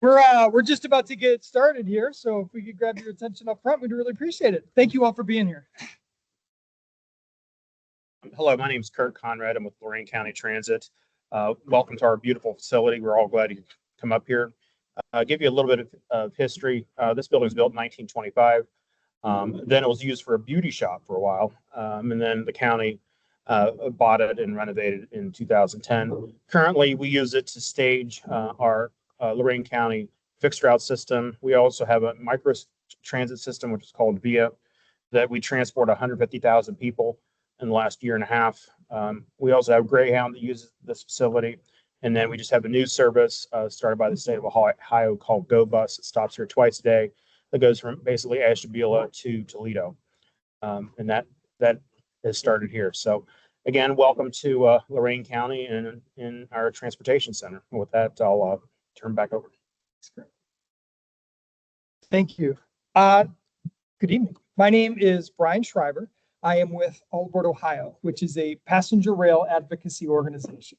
We're just about to get started here, so if we could grab your attention up front, we'd really appreciate it. Thank you all for being here. Hello, my name is Kurt Conrad. I'm with Lorain County Transit. Welcome to our beautiful facility. We're all glad you come up here. I'll give you a little bit of history. This building was built in 1925. Then it was used for a beauty shop for a while, and then the county bought it and renovated in 2010. Currently, we use it to stage our Lorain County fixed route system. We also have a micro transit system, which is called VIA, that we transport 150,000 people in the last year and a half. We also have Greyhound that uses this facility. And then we just have a new service started by the state of Ohio called Go Bus. It stops here twice a day. That goes from basically Ashtabula to Toledo. And that has started here. So again, welcome to Lorain County and in our transportation center. And with that, I'll turn back over. Thank you. Good evening. My name is Brian Schriver. I am with All Aboard Ohio, which is a passenger rail advocacy organization.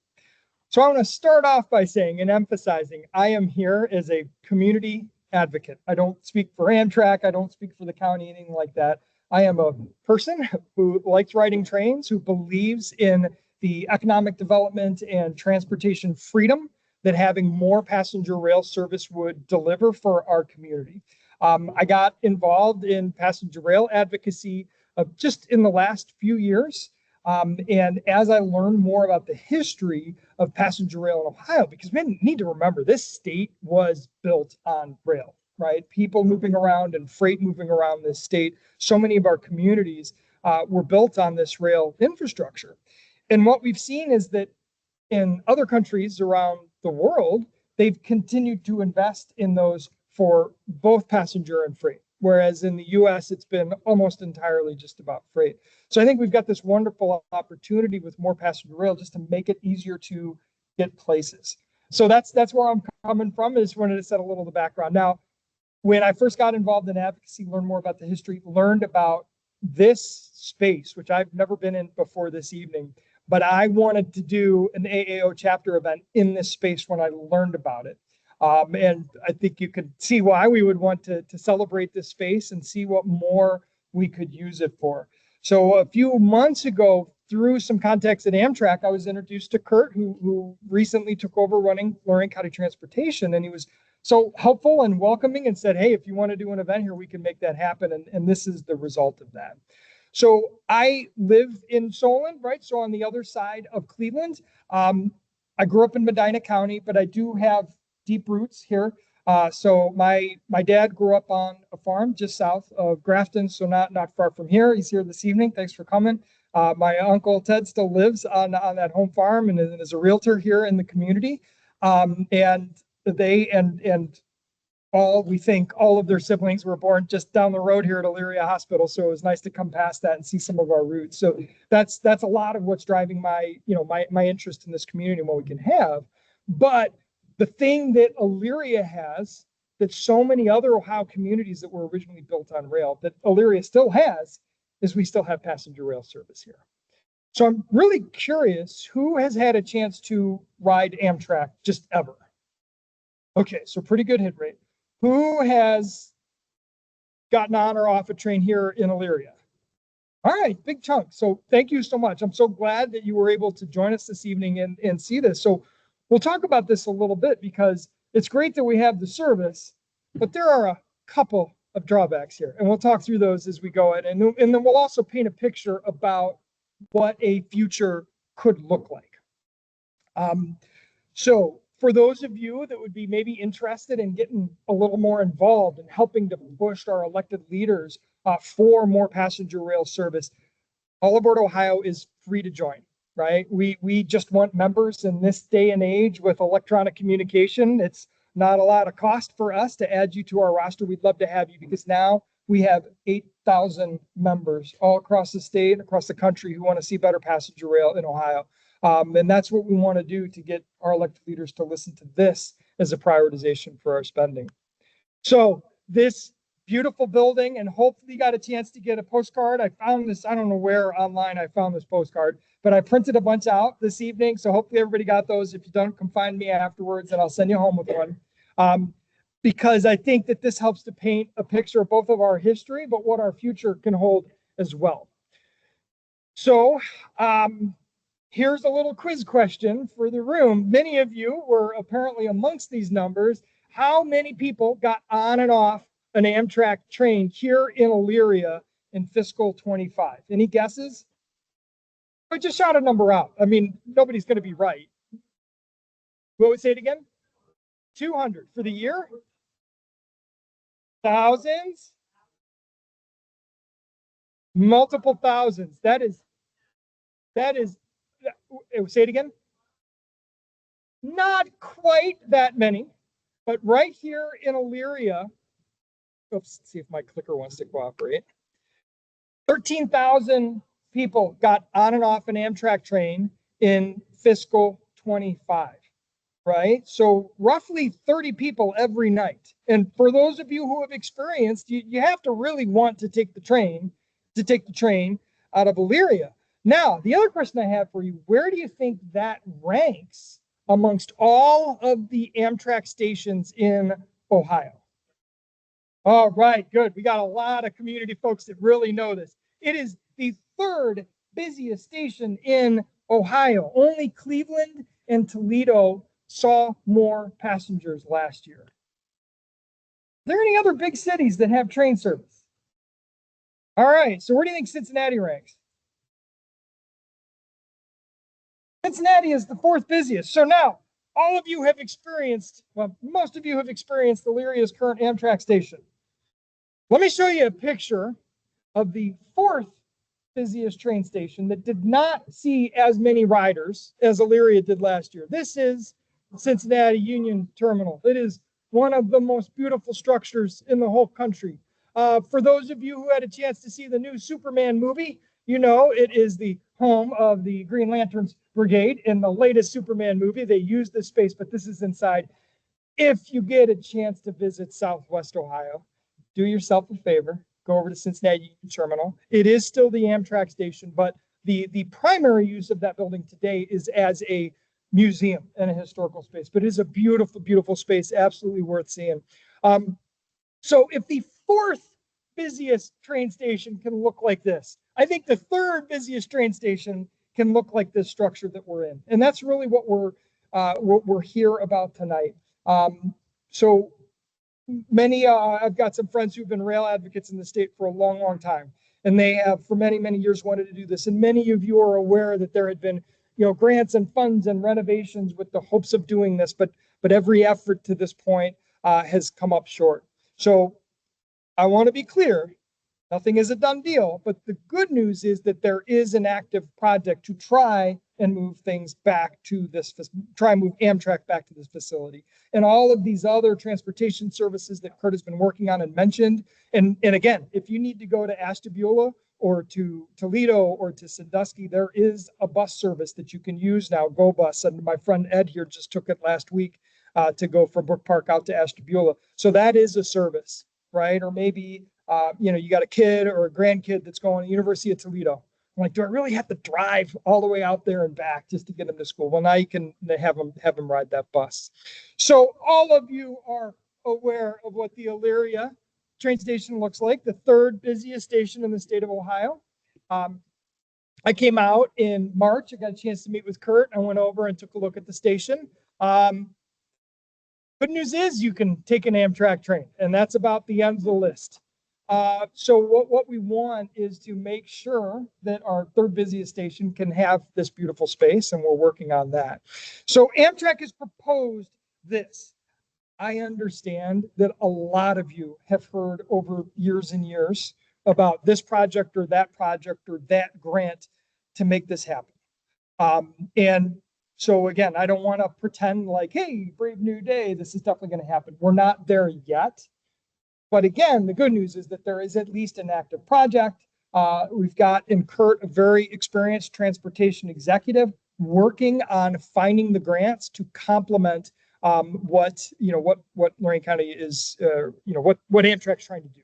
So I want to start off by saying and emphasizing I am here as a community advocate. I don't speak for Amtrak. I don't speak for the county, anything like that. I am a person who likes riding trains, who believes in the economic development and transportation freedom that having more passenger rail service would deliver for our community. I got involved in passenger rail advocacy just in the last few years. And as I learned more about the history of passenger rail in Ohio, because we need to remember this state was built on rail, right? People moving around and freight moving around this state. So many of our communities were built on this rail infrastructure. And what we've seen is that in other countries around the world, they've continued to invest in those for both passenger and freight. Whereas in the US, it's been almost entirely just about freight. So I think we've got this wonderful opportunity with more passenger rail just to make it easier to get places. So that's where I'm coming from. I just wanted to set a little of the background. Now, when I first got involved in advocacy, learned more about the history, learned about this space, which I've never been in before this evening, but I wanted to do an AAO chapter event in this space when I learned about it. And I think you could see why we would want to celebrate this space and see what more we could use it for. So a few months ago, through some contacts at Amtrak, I was introduced to Kurt, who recently took over running Lorain County Transportation. And he was so helpful and welcoming and said, hey, if you want to do an event here, we can make that happen. And this is the result of that. So I live in Solon, right? So on the other side of Cleveland. I grew up in Medina County, but I do have deep roots here. So my dad grew up on a farm just south of Grafton, so not far from here. He's here this evening. Thanks for coming. My uncle Ted still lives on that home farm and is a realtor here in the community. And they and all of their siblings were born just down the road here at Elyria Hospital. So it was nice to come past that and see some of our roots. So that's a lot of what's driving my interest in this community and what we can have. But the thing that Elyria has that so many other Ohio communities that were originally built on rail that Elyria still has is we still have passenger rail service here. So I'm really curious, who has had a chance to ride Amtrak just ever? Okay, so pretty good hit rate. Who has gotten on or off a train here in Elyria? All right, big chunk. So thank you so much. I'm so glad that you were able to join us this evening and see this. So we'll talk about this a little bit because it's great that we have the service, but there are a couple of drawbacks here, and we'll talk through those as we go in. And then we'll also paint a picture about what a future could look like. So for those of you that would be maybe interested in getting a little more involved and helping to push our elected leaders for more passenger rail service, All Aboard Ohio is free to join. Right? We just want members in this day and age with electronic communication. It's not a lot of cost for us to add you to our roster. We'd love to have you because now we have 8,000 members all across the state, across the country who want to see better passenger rail in Ohio. And that's what we want to do to get our elected leaders to listen to this as a prioritization for our spending. So this beautiful building, and hopefully you got a chance to get a postcard. I found this, I don't know where online I found this postcard, but I printed a bunch out this evening. So hopefully everybody got those. If you don't, come find me afterwards and I'll send you home with one. because I think that this helps to paint a picture of both of our history, but what our future can hold as well. So here's a little quiz question for the room. Many of you were apparently amongst these numbers. How many people got on and off an Amtrak train here in Elyria in fiscal 25? Any guesses? I just shout a number out. I mean, nobody's going to be right. What would say it again? 200 for the year? Thousands? Multiple thousands. That is, say it again. Not quite that many, but right here in Elyria, oops, see if my clicker wants to cooperate. 13,000 people got on and off an Amtrak train in fiscal 25, right? So roughly 30 people every night. And for those of you who have experienced, you have to really want to take the train out of Elyria. Now, the other question I have for you, where do you think that ranks amongst all of the Amtrak stations in Ohio? All right, good. We got a lot of community folks that really know this. It is the third busiest station in Ohio. Only Cleveland and Toledo saw more passengers last year. Are there any other big cities that have train service? All right, so where do you think Cincinnati ranks? Cincinnati is the fourth busiest. So now, all of you have experienced, well, most of you have experienced Elyria's current Amtrak station. Let me show you a picture of the fourth busiest train station that did not see as many riders as Elyria did last year. This is Cincinnati Union Terminal. It is one of the most beautiful structures in the whole country. For those of you who had a chance to see the new Superman movie, you know it is the home of the Green Lanterns Brigade. In the latest Superman movie, they used this space, but this is inside. If you get a chance to visit Southwest Ohio, do yourself a favor, go over to Cincinnati Union Terminal. It is still the Amtrak station, but the primary use of that building today is as a museum and a historical space. But it is a beautiful, beautiful space, absolutely worth seeing. So if the fourth busiest train station can look like this, I think the third busiest train station can look like this structure that we're in. And that's really what we're here about tonight. So many, I've got some friends who've been rail advocates in the state for a long, long time. And they have for many, many years wanted to do this. And many of you are aware that there had been, grants and funds and renovations with the hopes of doing this, but every effort to this point has come up short. So I want to be clear, nothing is a done deal, but the good news is that there is an active project to try and move things back to this, try and move Amtrak back to this facility. And all of these other transportation services that Kurt has been working on and mentioned. And again, if you need to go to Ashtabula or to Toledo or to Sandusky, there is a bus service that you can use now, Go Bus. And my friend Ed here just took it last week to go from Brook Park out to Ashtabula. So that is a service, right? Or maybe, you got a kid or a grandkid that's going to University of Toledo. I'm like, do I really have to drive all the way out there and back just to get them to school? Well, now you can have them ride that bus. So all of you are aware of what the Elyria train station looks like, the third busiest station in the state of Ohio. I came out in March. I got a chance to meet with Kurt. I went over and took a look at the station. Good news is you can take an Amtrak train, and that's about the end of the list. So what we want is to make sure that our third busiest station can have this beautiful space, and we're working on that. So Amtrak has proposed this. I understand that a lot of you have heard over years and years about this project or that grant to make this happen. And so again, I don't want to pretend like, hey, brave new day, this is definitely going to happen. We're not there yet. But again, the good news is that there is at least an active project. We've got in Kurt a very experienced transportation executive working on finding the grants to complement what Lorain County is, what Amtrak's trying to do.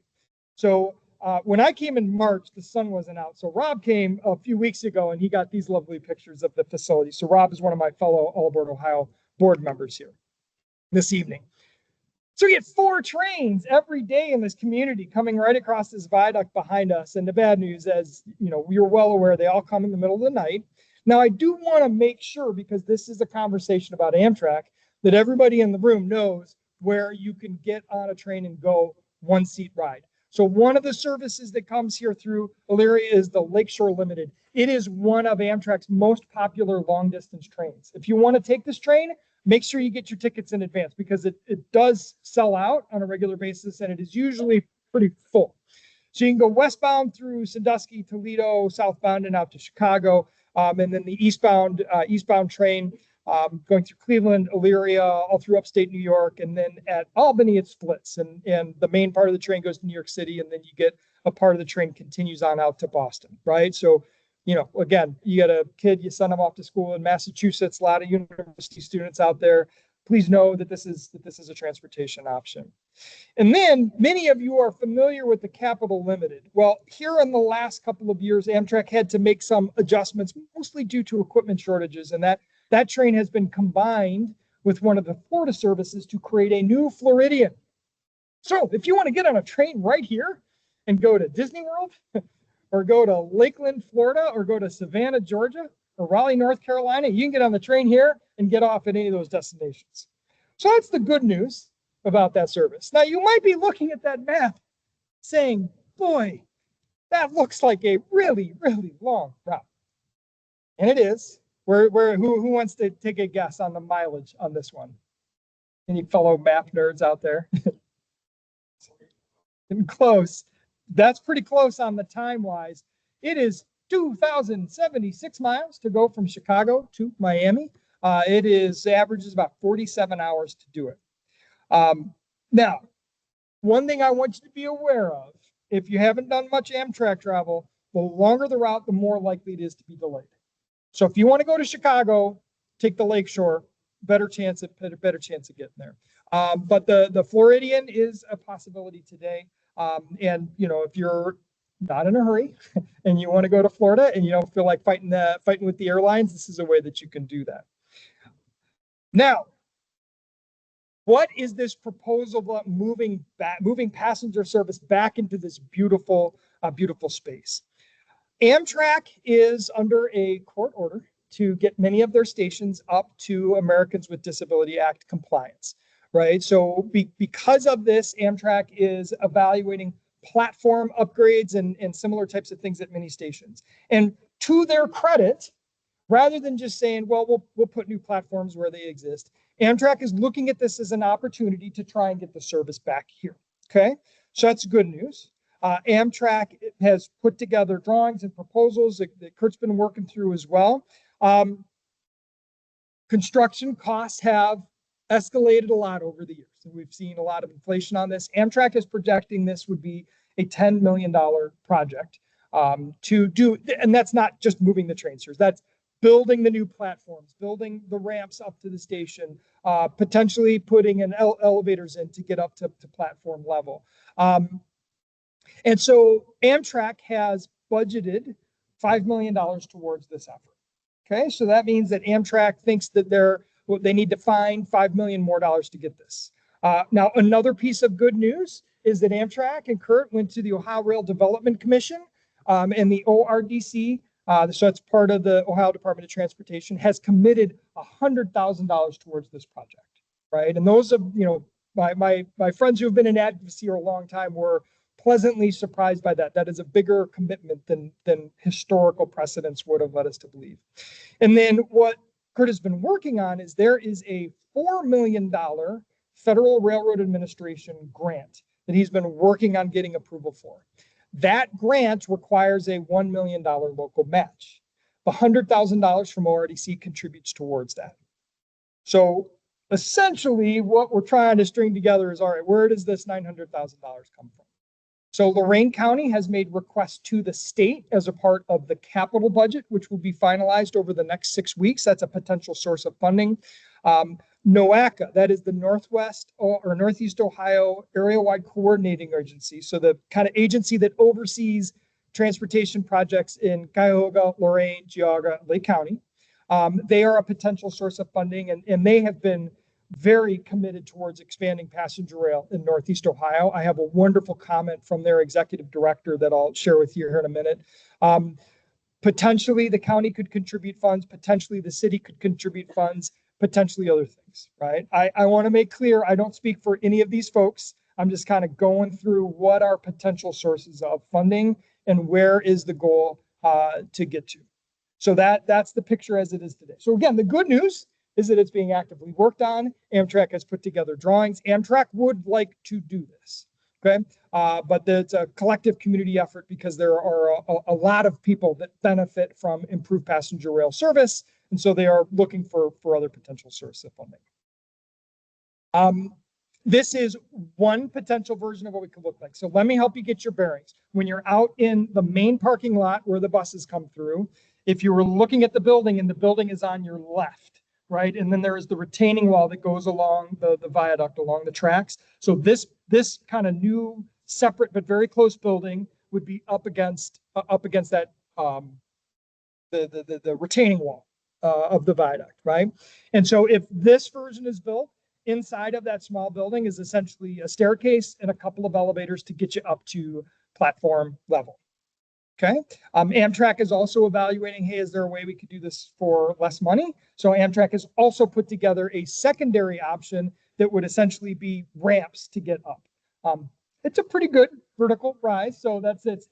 So when I came in March, the sun wasn't out. So Rob came a few weeks ago and he got these lovely pictures of the facility. So Rob is one of my fellow All Aboard Ohio board members here this evening. So we get 4 trains every day in this community coming right across this viaduct behind us. And the bad news, as you know, we are well aware, they all come in the middle of the night. Now, I do want to make sure, because this is a conversation about Amtrak, that everybody in the room knows where you can get on a train and go one-seat ride. So one of the services that comes here through Elyria is the Lakeshore Limited. It is one of Amtrak's most popular long-distance trains. If you want to take this train, make sure you get your tickets in advance, because it does sell out on a regular basis, and it is usually pretty full. So you can go westbound through Sandusky, Toledo, southbound and out to Chicago. And then the eastbound train going through Cleveland, Elyria, all through upstate New York. And then at Albany, it splits. And the main part of the train goes to New York City. And then you get a part of the train continues on out to Boston, right? So, you know, again, you got a kid, you send them off to school in Massachusetts, a lot of university students out there. Please know that this is a transportation option. And then many of you are familiar with the Capital Limited. Well, here in the last couple of years, Amtrak had to make some adjustments, mostly due to equipment shortages. And that train has been combined with one of the Florida services to create a new Floridian. So if you want to get on a train right here and go to Disney World or go to Lakeland, Florida, or go to Savannah, Georgia, or Raleigh, North Carolina, you can get on the train here and get off at any of those destinations. So that's the good news about that service. Now, you might be looking at that map saying, boy, that looks like a really, really long route. And it is. Who wants to take a guess on the mileage on this one? Any fellow map nerds out there? Close. That's pretty close on the time-wise. It is 2,076 miles to go from Chicago to Miami. It averages about 47 hours to do it. Now, one thing I want you to be aware of, if you haven't done much Amtrak travel, the longer the route, the more likely it is to be delayed. So if you want to go to Chicago, take the Lakeshore, better chance of getting there. But the Floridian is a possibility today. And you know, if you're not in a hurry and you want to go to Florida and you don't feel like fighting with the airlines, this is a way that you can do that. Now, what is this proposal about moving passenger service back into this beautiful space? Amtrak is under a court order to get many of their stations up to Americans with Disability Act compliance, right? So because of this, Amtrak is evaluating platform upgrades and similar types of things at many stations. And to their credit, rather than just saying, well, we'll put new platforms where they exist, Amtrak is looking at this as an opportunity to try and get the service back here. Okay, so that's good news. Amtrak has put together drawings and proposals that Kurt's been working through as well. Construction costs have escalated a lot over the years, and we've seen a lot of inflation on this. Amtrak is projecting this would be a $10 million project to do, and that's not just moving the train stores. That's building the new platforms, building the ramps up to the station, potentially putting in elevators in to get up to platform level. And so Amtrak has budgeted $5 million towards this effort. Okay, so that means that Amtrak thinks that they need to find $5 million more to get this. Now, another piece of good news is that Amtrak and Kurt went to the Ohio Rail Development Commission, and the ORDC, so it's part of the Ohio Department of Transportation, has committed $100,000 towards this project, right? And those of my friends who have been in advocacy for a long time were pleasantly surprised by that. That is a bigger commitment than historical precedents would have led us to believe. And then what Kurt has been working on is there is a $4 million Federal Railroad Administration grant that he's been working on getting approval for. That grant requires a $1 million local match. The $100,000 from ORDC contributes towards that. So essentially what we're trying to string together is, all right, where does this $900,000 come from? So Lorain County has made requests to the state as a part of the capital budget, which will be finalized over the next 6 weeks. That's a potential source of funding. NOACA, that is the Northwest or Northeast Ohio Area-Wide Coordinating Agency. So the kind of agency that oversees transportation projects in Cuyahoga, Lorain, Geauga, Lake County. They are a potential source of funding, and they have been very committed towards expanding passenger rail in Northeast Ohio. I have a wonderful comment from their executive director that I'll share with you here in a minute. Potentially the county could contribute funds, potentially the city could contribute funds, potentially other things, right? I want to make clear, I don't speak for any of these folks. I'm just kind of going through what are potential sources of funding and where is the goal to get to. So that's the picture as it is today. So again, the good news is that it's being actively worked on. Amtrak has put together drawings. Amtrak would like to do this, okay? But it's a collective community effort because there are a lot of people that benefit from improved passenger rail service. And so they are looking for other potential sources of funding. This is one potential version of what we could look like. So let me help you get your bearings. When you're out in the main parking lot where the buses come through, if you were looking at the building and the building is on your left, right? And then there is the retaining wall that goes along the viaduct along the tracks. So this kind of new separate but very close building would be up against that the retaining wall of the viaduct, right? And so if this version is built, inside of that small building is essentially a staircase and a couple of elevators to get you up to platform level. Okay. Amtrak is also evaluating, hey, is there a way we could do this for less money? So Amtrak has also put together a secondary option that would essentially be ramps to get up. It's a pretty good vertical rise. So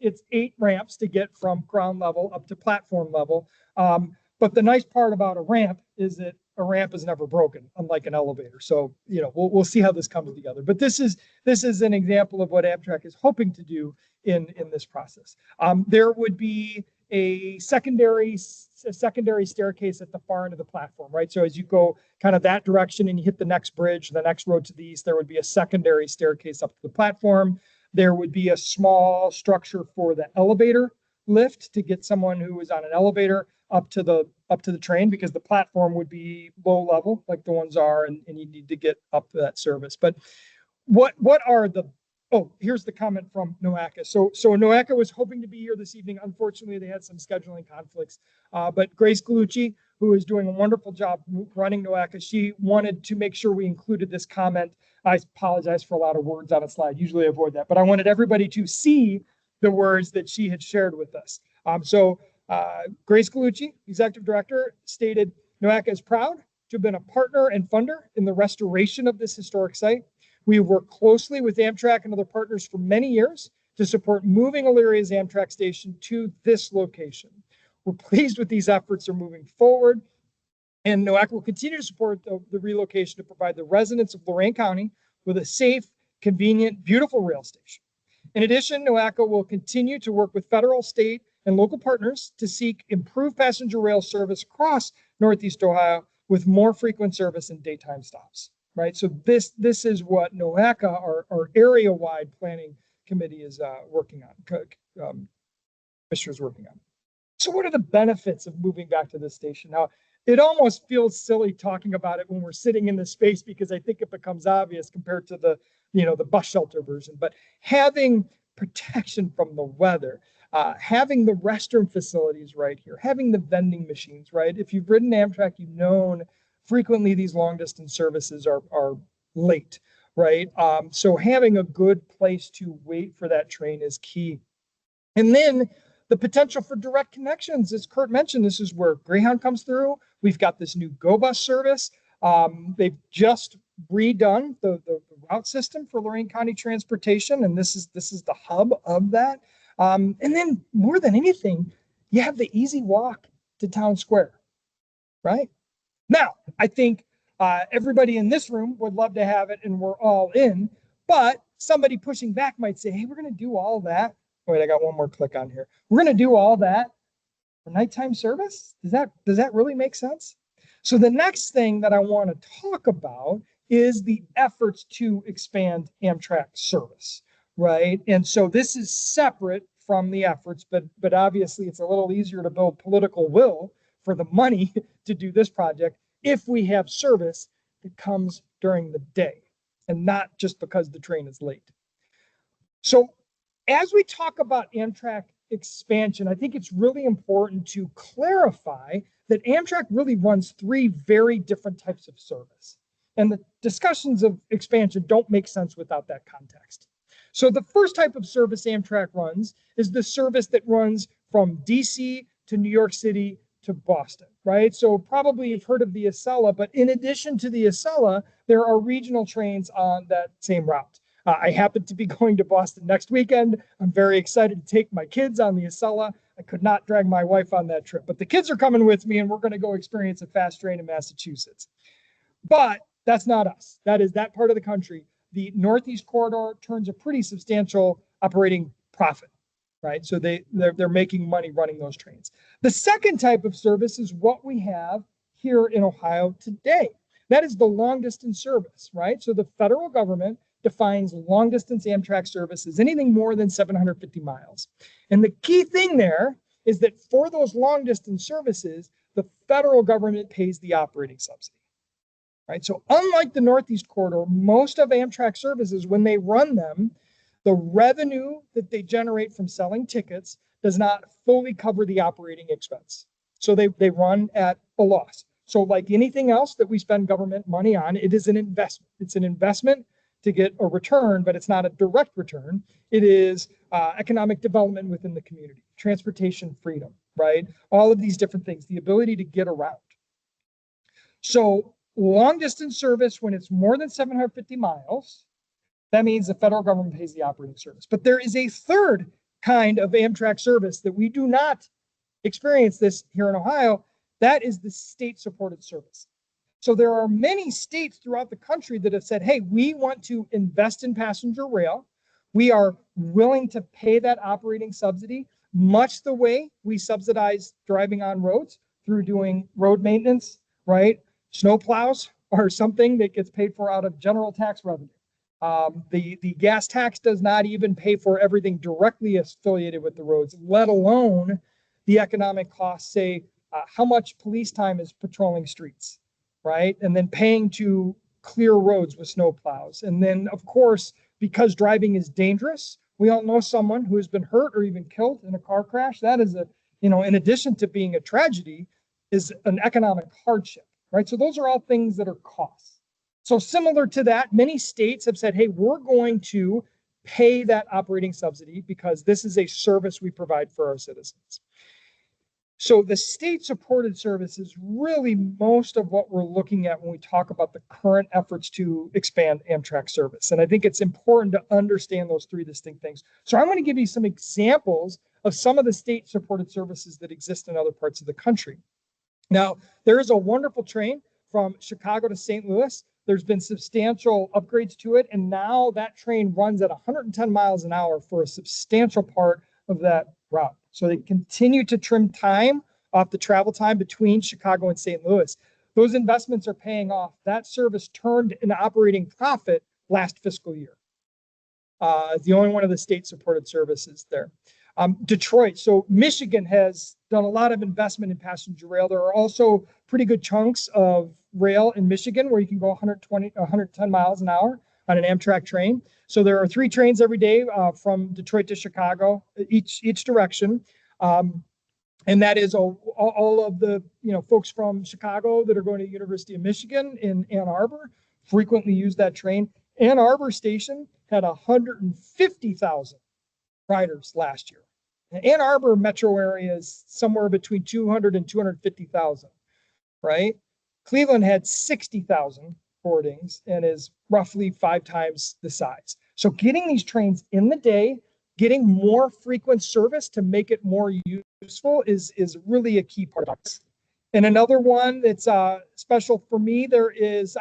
it's 8 ramps to get from ground level up to platform level. But the nice part about a ramp is that a ramp is never broken, unlike an elevator. So, we'll see how this comes together. But this is an example of what Amtrak is hoping to do in this process. There would be a secondary staircase at the far end of the platform, right? So as you go kind of that direction and you hit the next bridge, the next road to the east, there would be a secondary staircase up to the platform. There would be a small structure for the elevator lift to get someone who is on an elevator up to the train, because the platform would be low level like the ones are, and you need to get up to that service. But what are the here's the comment from NOACA. So NOACA was hoping to be here this evening. Unfortunately, they had some scheduling conflicts. But Grace Galucci, who is doing a wonderful job running NOACA, she wanted to make sure we included this comment. I apologize for a lot of words on a slide. Usually I avoid that, but I wanted everybody to see the words that she had shared with us. Grace Galucci, Executive Director, stated, NOACA is proud to have been a partner and funder in the restoration of this historic site. We have worked closely with Amtrak and other partners for many years to support moving Elyria's Amtrak station to this location. We're pleased with these efforts are moving forward, and NOACA will continue to support the relocation to provide the residents of Lorain County with a safe, convenient, beautiful rail station. In addition, NOACA will continue to work with federal, state, and local partners to seek improved passenger rail service across Northeast Ohio with more frequent service and daytime stops, right? So this is what NOACA, our area-wide planning committee, is working on, commissioners working on. So what are the benefits of moving back to this station? Now, it almost feels silly talking about it when we're sitting in this space, because I think it becomes obvious compared to the bus shelter version, but having protection from the weather, having the restroom facilities right here, having the vending machines, right? If you've ridden Amtrak, you've known frequently these long distance services are late, right? So having a good place to wait for that train is key. And then the potential for direct connections, as Kurt mentioned, this is where Greyhound comes through. We've got this new Go Bus service. They've just redone the route system for Lorain County transportation, and this is the hub of that. And then more than anything, you have the easy walk to Town Square, right? Now, I think everybody in this room would love to have it, and we're all in, but somebody pushing back might say, hey, we're going to do all that. Wait, I got one more click on here. We're going to do all that for nighttime service? Does that really make sense? So the next thing that I want to talk about is the efforts to expand Amtrak service, right? And so this is separate from the efforts, but obviously it's a little easier to build political will for the money to do this project if we have service that comes during the day and not just because the train is late. So as we talk about Amtrak expansion, I think it's really important to clarify that Amtrak really runs 3 very different types of service. And the discussions of expansion don't make sense without that context. So the first type of service Amtrak runs is the service that runs from DC to New York City to Boston, right? So probably you've heard of the Acela, but in addition to the Acela, there are regional trains on that same route. I happen to be going to Boston next weekend. I'm very excited to take my kids on the Acela. I could not drag my wife on that trip, but the kids are coming with me and we're going to go experience a fast train in Massachusetts. But that's not us. That is that part of the country. The Northeast Corridor turns a pretty substantial operating profit, right? So they're making money running those trains. The second type of service is what we have here in Ohio today. That is the long distance service, right? So the federal government defines long distance Amtrak service as anything more than 750 miles. And the key thing there is that for those long distance services, the federal government pays the operating subsidy. Right? So unlike the Northeast Corridor, most of Amtrak services, when they run them, the revenue that they generate from selling tickets does not fully cover the operating expense. So they run at a loss. So like anything else that we spend government money on, it is an investment. It's an investment to get a return, but it's not a direct return. It is economic development within the community, transportation freedom, right? All of these different things, the ability to get around. So long distance service, when it's more than 750 miles, that means the federal government pays the operating service. But there is a third kind of Amtrak service that we do not experience this here in Ohio. That is the state supported service. So there are many states throughout the country that have said, hey, we want to invest in passenger rail. We are willing to pay that operating subsidy, much the way we subsidize driving on roads through doing road maintenance, right? Snow plows are something that gets paid for out of general tax revenue. The gas tax does not even pay for everything directly affiliated with the roads, let alone the economic costs, say how much police time is patrolling streets, right? And then paying to clear roads with snow plows. And then, of course, because driving is dangerous, we all know someone who has been hurt or even killed in a car crash. That is in addition to being a tragedy, is an economic hardship, right? So those are all things that are costs. So similar to that, many states have said, hey, we're going to pay that operating subsidy because this is a service we provide for our citizens. So the state-supported service is really most of what we're looking at when we talk about the current efforts to expand Amtrak service. And I think it's important to understand those three distinct things. So I'm going to give you some examples of some of the state-supported services that exist in other parts of the country. Now, there is a wonderful train from Chicago to St. Louis. There's been substantial upgrades to it, and now that train runs at 110 miles an hour for a substantial part of that route. So they continue to trim time off the travel time between Chicago and St. Louis. Those investments are paying off. That service turned an operating profit last fiscal year. The only one of the state-supported services there. Detroit. So Michigan has done a lot of investment in passenger rail. There are also pretty good chunks of rail in Michigan where you can go 110 miles an hour on an Amtrak train. So there are 3 trains every day from Detroit to Chicago, each direction. And that is all of the folks from Chicago that are going to the University of Michigan in Ann Arbor frequently use that train. Ann Arbor Station had 150,000 riders last year. The Ann Arbor metro area is somewhere between 200 and 250,000, right? Cleveland had 60,000 boardings and is roughly 5 times the size. So getting these trains in the day, getting more frequent service to make it more useful is really a key part of this. And another one that's special for me,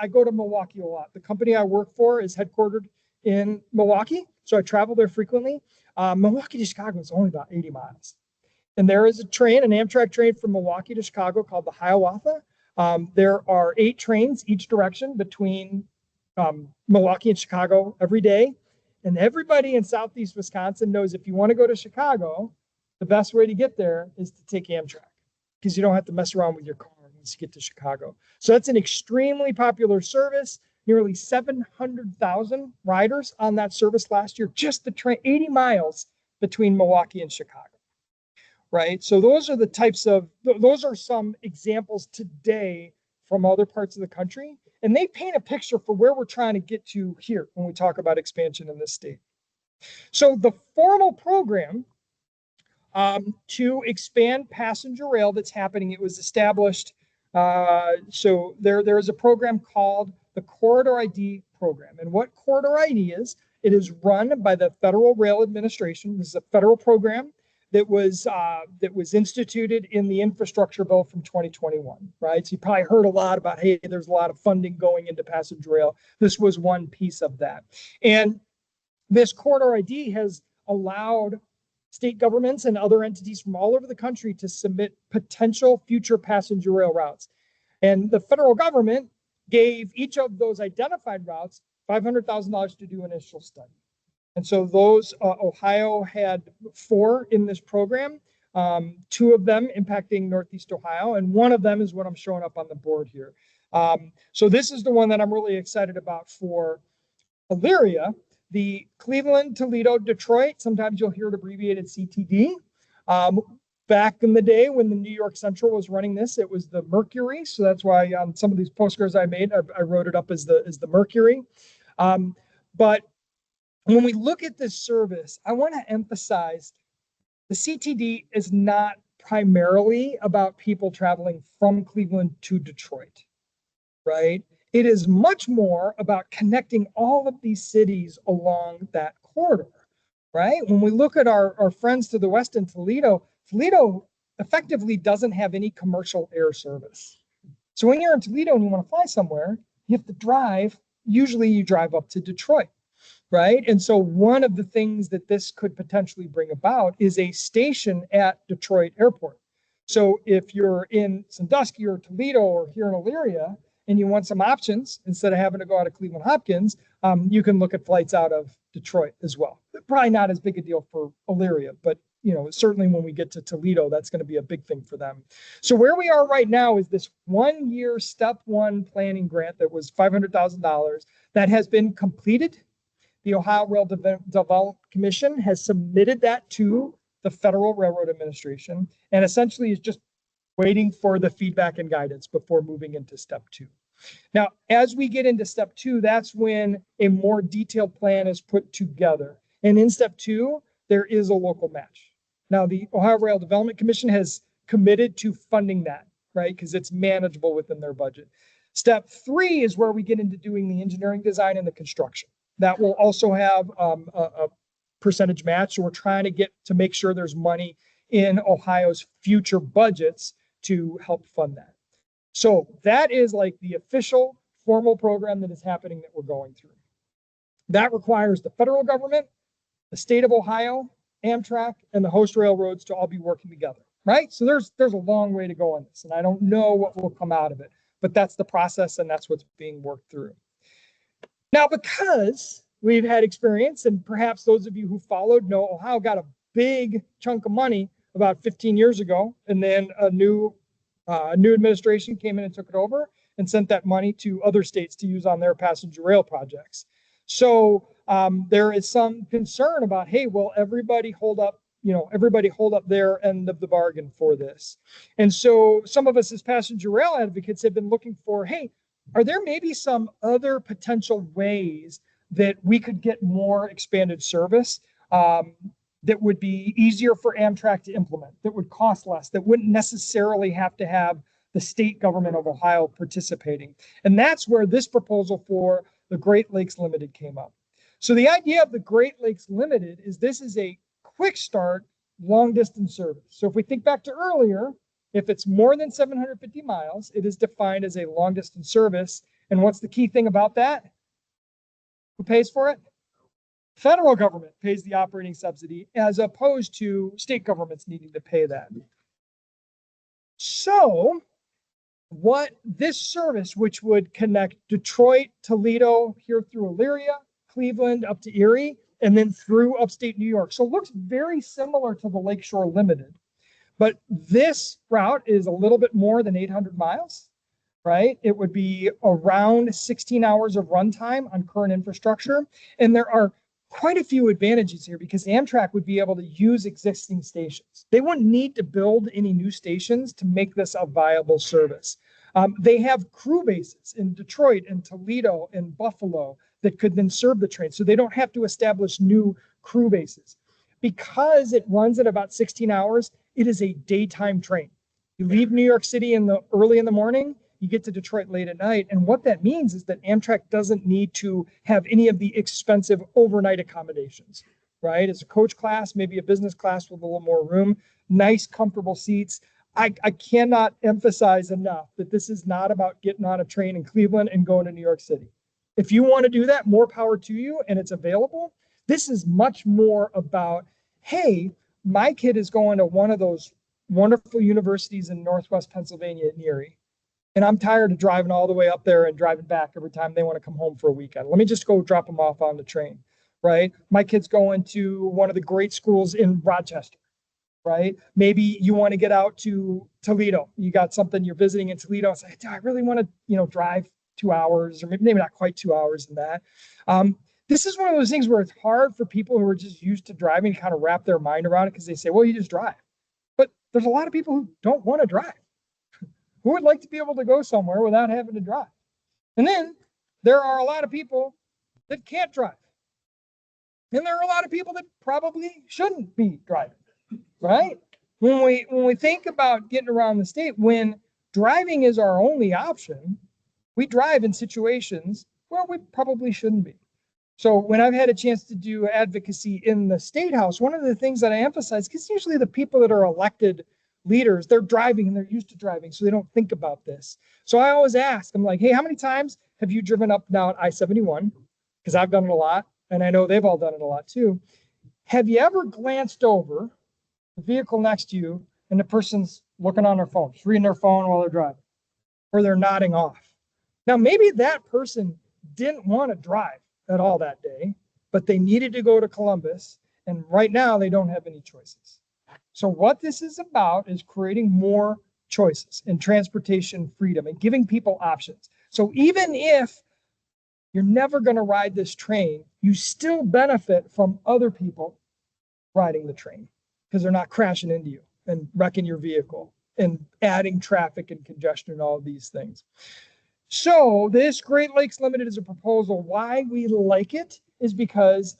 I go to Milwaukee a lot. The company I work for is headquartered in Milwaukee, so I travel there frequently. Milwaukee to Chicago is only about 80 miles. And there is a train, an Amtrak train from Milwaukee to Chicago called the Hiawatha. There are 8 trains each direction between Milwaukee and Chicago every day. And everybody in Southeast Wisconsin knows if you want to go to Chicago, the best way to get there is to take Amtrak because you don't have to mess around with your car once you get to Chicago. So that's an extremely popular service. Nearly 700,000 riders on that service last year, just the train, 80 miles between Milwaukee and Chicago, right? So those are some examples today from other parts of the country. And they paint a picture for where we're trying to get to here when we talk about expansion in this state. So the formal program to expand passenger rail that's happening, it was established. So there is a program called the Corridor ID program. And what Corridor ID is, it is run by the Federal Rail Administration. This is a federal program that was instituted in the infrastructure bill from 2021, right? So you probably heard a lot about, hey, there's a lot of funding going into passenger rail. This was one piece of that. And this Corridor ID has allowed state governments and other entities from all over the country to submit potential future passenger rail routes. And the federal government gave each of those identified routes $500,000 to do an initial study. And so those, Ohio had 4 in this program, 2 of them impacting Northeast Ohio, and one of them is what I'm showing up on the board here. So this is the one that I'm really excited about for Elyria, the Cleveland, Toledo, Detroit. Sometimes you'll hear it abbreviated CTD. Back in the day when the New York Central was running this, it was the Mercury. So that's why on some of these postcards I made, I wrote it up as the Mercury. But when we look at this service, I want to emphasize the CTD is not primarily about people traveling from Cleveland to Detroit, right? It is much more about connecting all of these cities along that corridor, right? When we look at our friends to the west in Toledo, Toledo effectively doesn't have any commercial air service. So when you're in Toledo and you want to fly somewhere, you have to drive. Usually you drive up to Detroit, right? And so one of the things that this could potentially bring about is a station at Detroit Airport. So if you're in Sandusky or Toledo or here in Elyria and you want some options instead of having to go out of Cleveland Hopkins, you can look at flights out of Detroit as well. Probably not as big a deal for Elyria, but certainly when we get to Toledo, that's going to be a big thing for them. So where we are right now is this 1-year step 1 planning grant that was $500,000 that has been completed. The Ohio Rail Development Commission has submitted that to the Federal Railroad Administration and essentially is just waiting for the feedback and guidance before moving into step 2. Now, as we get into step 2, that's when a more detailed plan is put together. And in step 2, there is a local match. Now, the Ohio Rail Development Commission has committed to funding that, right? Because it's manageable within their budget. Step 3 is where we get into doing the engineering design and the construction. That will also have a percentage match. So we're trying to get to make sure there's money in Ohio's future budgets to help fund that. So that is like the official formal program that is happening that we're going through. That requires the federal government, the state of Ohio, Amtrak, and the host railroads to all be working together, right? So there's a long way to go on this, and I don't know what will come out of it, but that's the process and that's what's being worked through. Now, because we've had experience, and perhaps those of you who followed know Ohio got a big chunk of money about 15 years ago, and then a new administration came in and took it over and sent that money to other states to use on their passenger rail projects. So there is some concern about, hey, will everybody hold up their end of the bargain for this? And so some of us as passenger rail advocates have been looking for, hey, are there maybe some other potential ways that we could get more expanded service that would be easier for Amtrak to implement, that would cost less, that wouldn't necessarily have to have the state government of Ohio participating? And that's where this proposal for the Great Lakes Limited came up. So the idea of the Great Lakes Limited is this is a quick start, long distance service. So if we think back to earlier, if it's more than 750 miles, it is defined as a long distance service. And what's the key thing about that? Who pays for it? Federal government pays the operating subsidy as opposed to state governments needing to pay that. So what this service, which would connect Detroit, Toledo, here through Elyria, Cleveland, up to Erie, and then through upstate New York. So it looks very similar to the Lakeshore Limited. But this route is a little bit more than 800 miles, right? It would be around 16 hours of runtime on current infrastructure. And there are quite a few advantages here because Amtrak would be able to use existing stations. They wouldn't need to build any new stations to make this a viable service. They have crew bases in Detroit and Toledo and Buffalo that could then serve the train. So they don't have to establish new crew bases. Because it runs at about 16 hours, it is a daytime train. You leave New York City early in the morning, you get to Detroit late at night. And what that means is that Amtrak doesn't need to have any of the expensive overnight accommodations, right? It's a coach class, maybe a business class with a little more room, nice, comfortable seats. I cannot emphasize enough that this is not about getting on a train in Cleveland and going to New York City. If you want to do that, more power to you, and it's available. This is much more about, hey, my kid is going to one of those wonderful universities in Northwest Pennsylvania at Erie, and I'm tired of driving all the way up there and driving back every time they want to come home for a weekend. Let me just go drop them off on the train, right? My kid's going to one of the great schools in Rochester, right? Maybe you want to get out to Toledo. You got something you're visiting in Toledo. It's like, I really want to, drive 2 hours, or maybe not quite 2 hours in that. This is one of those things where it's hard for people who are just used to driving to kind of wrap their mind around it, because they say, well, you just drive. But there's a lot of people who don't want to drive, who would like to be able to go somewhere without having to drive. And then there are a lot of people that can't drive. And there are a lot of people that probably shouldn't be driving, right? When we think about getting around the state, when driving is our only option, we drive in situations where we probably shouldn't be. So when I've had a chance to do advocacy in the State House, one of the things that I emphasize, because usually the people that are elected leaders, they're driving and they're used to driving, so they don't think about this. So I always ask, I'm like, hey, how many times have you driven up and down I-71? Because I've done it a lot, and I know they've all done it a lot too. Have you ever glanced over the vehicle next to you and the person's looking on their phone, just reading their phone while they're driving, or they're nodding off? Now, maybe that person didn't want to drive at all that day, but they needed to go to Columbus, and right now they don't have any choices. So what this is about is creating more choices and transportation freedom and giving people options. So even if you're never going to ride this train, you still benefit from other people riding the train, because they're not crashing into you and wrecking your vehicle and adding traffic and congestion and all of these things. So this Great Lakes Limited is a proposal. Why we like it is because,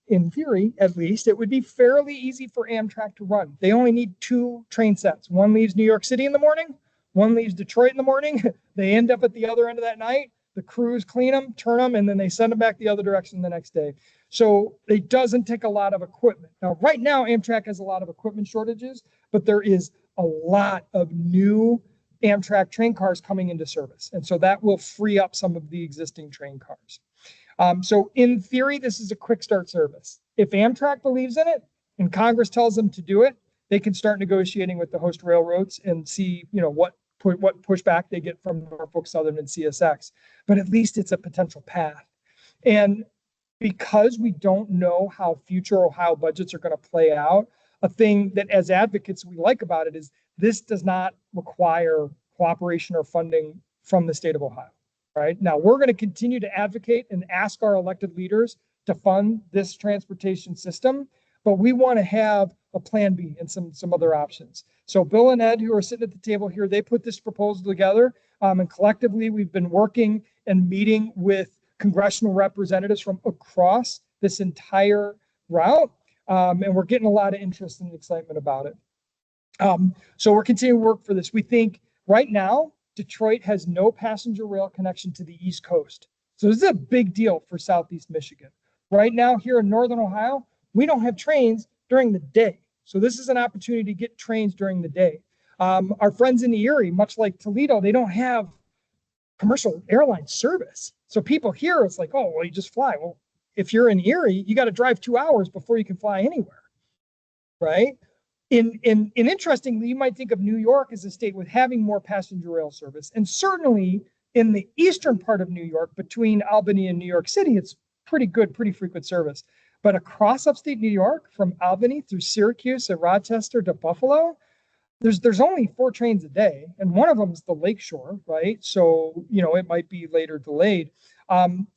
in theory, at least, it would be fairly easy for Amtrak to run. They only need 2 train sets. One leaves New York City in the morning, one leaves Detroit in the morning. They end up at the other end of that night. The crews clean them, turn them, and then they send them back the other direction the next day. So it doesn't take a lot of equipment. Now, right now, Amtrak has a lot of equipment shortages, but there is a lot of new Amtrak train cars coming into service. And so that will free up some of the existing train cars. So in theory, this is a quick start service. If Amtrak believes in it and Congress tells them to do it, they can start negotiating with the host railroads and see, what pushback they get from Norfolk Southern and CSX. But at least it's a potential path. And because we don't know how future Ohio budgets are going to play out, a thing that as advocates we like about it is this does not require cooperation or funding from the state of Ohio, right? Now, we're going to continue to advocate and ask our elected leaders to fund this transportation system, but we want to have a plan B and some other options. So Bill and Ed, who are sitting at the table here, they put this proposal together, and collectively we've been working and meeting with congressional representatives from across this entire route, and we're getting a lot of interest and excitement about it. So we're continuing to work for this. We think right now, Detroit has no passenger rail connection to the East Coast. So this is a big deal for Southeast Michigan. Right now, here in Northern Ohio, we don't have trains during the day. So this is an opportunity to get trains during the day. Our friends in Erie, much like Toledo, they don't have commercial airline service. So people here, it's like, oh, well, you just fly. Well, if you're in Erie, you got to drive 2 hours before you can fly anywhere, right? Interestingly, you might think of New York as a state with having more passenger rail service. And certainly in the eastern part of New York, between Albany and New York City, it's pretty good, pretty frequent service. But across upstate New York, from Albany through Syracuse and Rochester to Buffalo, there's only 4 trains a day, and one of them is the Lakeshore, right? So, it might be later delayed.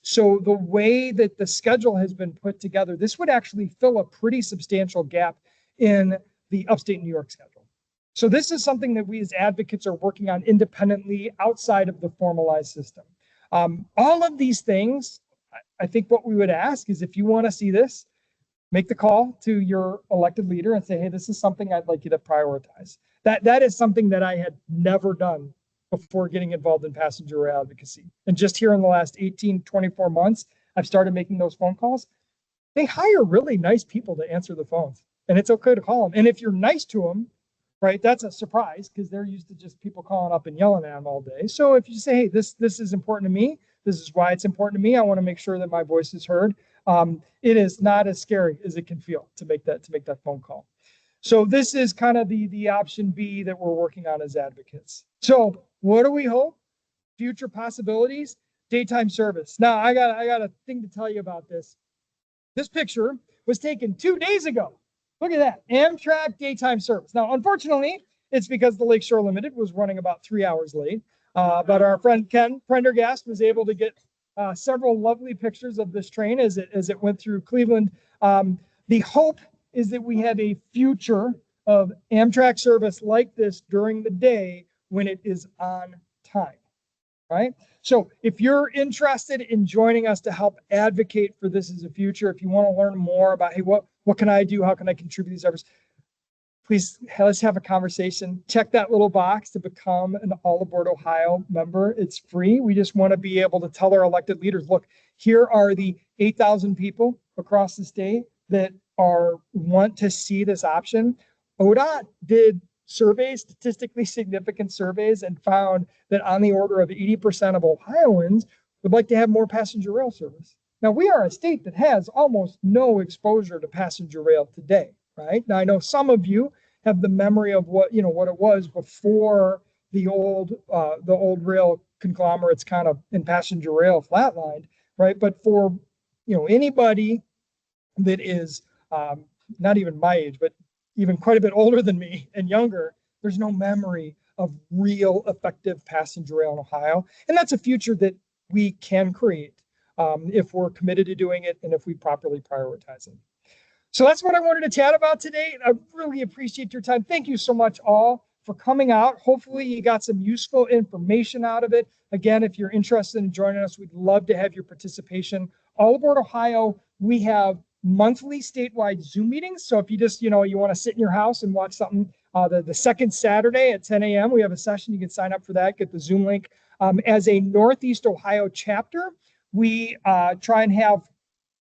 So the way that the schedule has been put together, this would actually fill a pretty substantial gap in the upstate New York schedule. So this is something that we as advocates are working on independently outside of the formalized system. All of these things, I think what we would ask is if you want to see this, make the call to your elected leader and say, hey, this is something I'd like you to prioritize. That is something that I had never done before getting involved in passenger rail advocacy. And just here in the last 18, 24 months, I've started making those phone calls. They hire really nice people to answer the phones, and it's okay to call them. And if you're nice to them, right, that's a surprise because they're used to just people calling up and yelling at them all day. So if you say, hey, this is important to me, this is why it's important to me, I want to make sure that my voice is heard. It is not as scary as it can feel to make that phone call. So this is kind of the option B that we're working on as advocates. So what do we hope? Future possibilities, daytime service. Now I got a thing to tell you about this. This picture was taken 2 days ago. Look at that, Amtrak daytime service. Now, unfortunately, it's because the Lakeshore Limited was running about 3 hours late. But our friend Ken Prendergast was able to get several lovely pictures of this train as it went through Cleveland. The hope is that we have a future of Amtrak service like this during the day when it is on time, right? So if you're interested in joining us to help advocate for this as a future, if you want to learn more about, hey, what can I do? How can I contribute to these efforts? Please, let's have a conversation. Check that little box to become an All Aboard Ohio member. It's free. We just want to be able to tell our elected leaders, look, here are the 8,000 people across the state that want to see this option. ODOT did surveys, statistically significant surveys, and found that on the order of 80% of Ohioans would like to have more passenger rail service. Now, we are a state that has almost no exposure to passenger rail today, right? Now, I know some of you have the memory of what it was before the old rail conglomerates kind of in passenger rail flatlined, right? But for anybody that is not even my age, but even quite a bit older than me and younger, there's no memory of real effective passenger rail in Ohio. And that's a future that we can create if we're committed to doing it and if we properly prioritize it. So that's what I wanted to chat about today. I really appreciate your time. Thank you so much all for coming out. Hopefully you got some useful information out of it. Again, if you're interested in joining us, we'd love to have your participation. All Aboard Ohio, we have monthly statewide Zoom meetings. So if you just, you want to sit in your house and watch something, the second Saturday at 10 a.m., we have a session. You can sign up for that, get the Zoom link. As a Northeast Ohio chapter, we try and have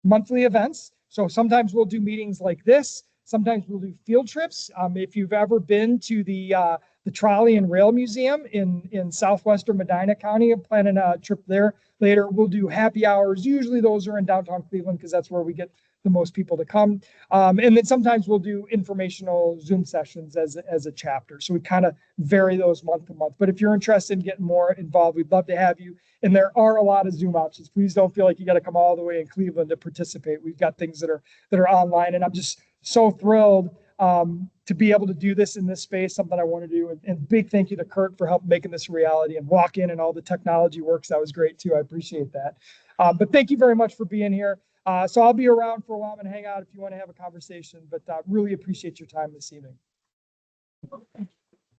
monthly events. So sometimes we'll do meetings like this. Sometimes we'll do field trips. If you've ever been to the Trolley and Rail Museum in southwestern Medina County, I'm planning a trip there later. We'll do happy hours. Usually those are in downtown Cleveland because that's where we get the most people to come. And then sometimes we'll do informational Zoom sessions as a chapter. So we kind of vary those month to month. But if you're interested in getting more involved, we'd love to have you. And there are a lot of Zoom options. Please don't feel like you got to come all the way in Cleveland to participate. We've got things that are online, and I'm just so thrilled to be able to do this in this space, something I want to do. And big thank you to Kurt for helping making this a reality, and walk in and all the technology works. That was great too. I appreciate that. But thank you very much for being here. So I'll be around for a while. I'm going to hang out if you want to have a conversation, but really appreciate your time this evening.